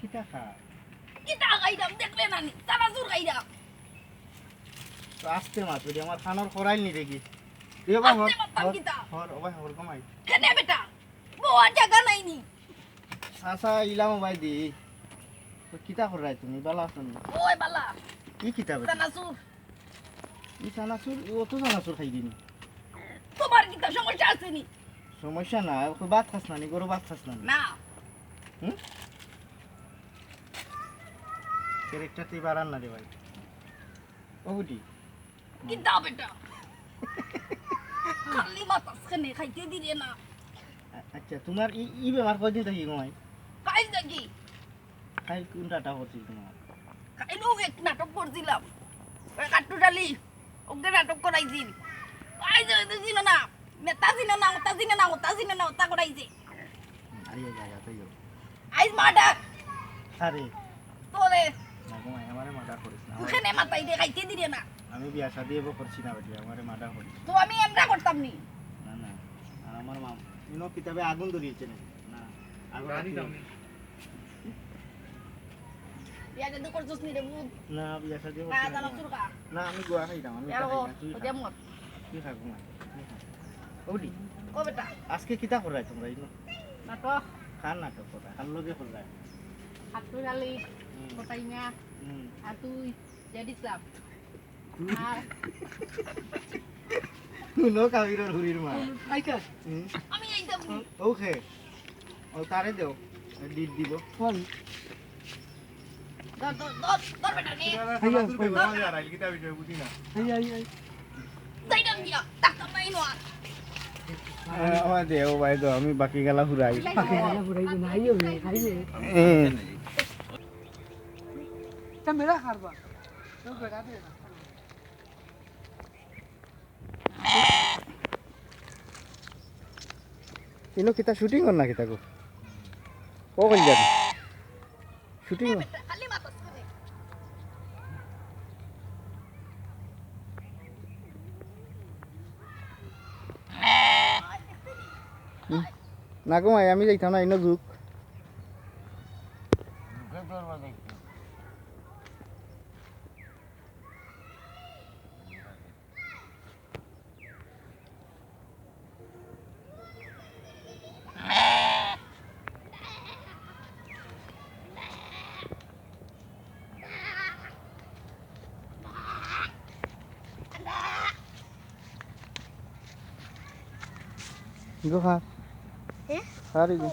কিতা খা কিতা খাইলাম দেখলে না নি চানাচুর খাইলাম তো আস্তে মাছ ওই আমার খানোর করাইল নি দেখি দিও বা আস্তে মারতাম কিতা? হর ওবাই হর কমাই কেনে বেটা বউয়ার জায়গা নাই নি আচ্ছা ইলাম ভাই দি তো কিতা করাই তুমি বালা আছেন ওই বালা কি কিতা বেটা চানাচুর ই চানাচুর ও তো চানাচুর খাই দিন তোমার কিতা সমস্যা আছে নি সমস্যা না ও ভাত খাস না নি গরু ভাত খাস না না হুম ক্যারেক্টার তুই বাড়ান না রে ভাই ও বুটি কিতা বেটা খালি মাতাস কেনে খাইতে দিলে না আচ্ছা তোমার ই বেমার কয়দিন থাকি ঘুমাই খাই দেখি খাই কোনটা করছিস তোমার খাইলো এক নাটক করছিলাম কাট্টু ডালি ওকে নাটক করাইছিল আই যে দিছিল না নেতা ছিল না ওতা ছিল না ওতা ছিল না ওতা করাইছে আইয়া যা তাই আইজ মাডা আরে তোরে না ঘুমাই আমারে মার্ডার করিস না ওখানে মাথায় দিয়ে খাইতে দিলে না আমি বিয়া শাদি এব করছি না বেটি আমারে মার্ডার করিস তো আমি এমরা করতাম নি না না আর আমার মা ইনো কিতাবে আগুন ধরিয়েছে না না আগুন বিয়া যদি করছিস নি রে বুদ না বিয়া শাদি কা জানা সুরকা না আমি গোয়া খাইতাম আমি এর তা ও খাই না, তুই খা। যেমন তুই খা ঘুমা ওডি ও বেটা আজকে কিতা করাই তোমরা ইনো নাটক খান নাটক করা খান লগে করাই কাট্টু ডালি কোটাই না আর তুই জেডিসলাম আর নো কাবিরর হুরির মা আইকা আমি এই দেব ওকে ও তারে দেও ডিট দিব কোন দর বেটা নে আই আই আই যাইতাম গিয়া তাকাম নাই নো আর আমার দেও ভাই তো আমি বাকি গেলা হুরাই পাকে গেলা ঘুরাইবে না আইও রে খাইবে তা মেরা খারবা তো বেড়া দে না ইনো কিতা শুটিং কর না কিতা গো ও কইল যাবি শুটিং খালি মাতাস করে না গো মাই আমি যাইতাম না ইনো যুগ গো খা হ্যাঁ খারি গো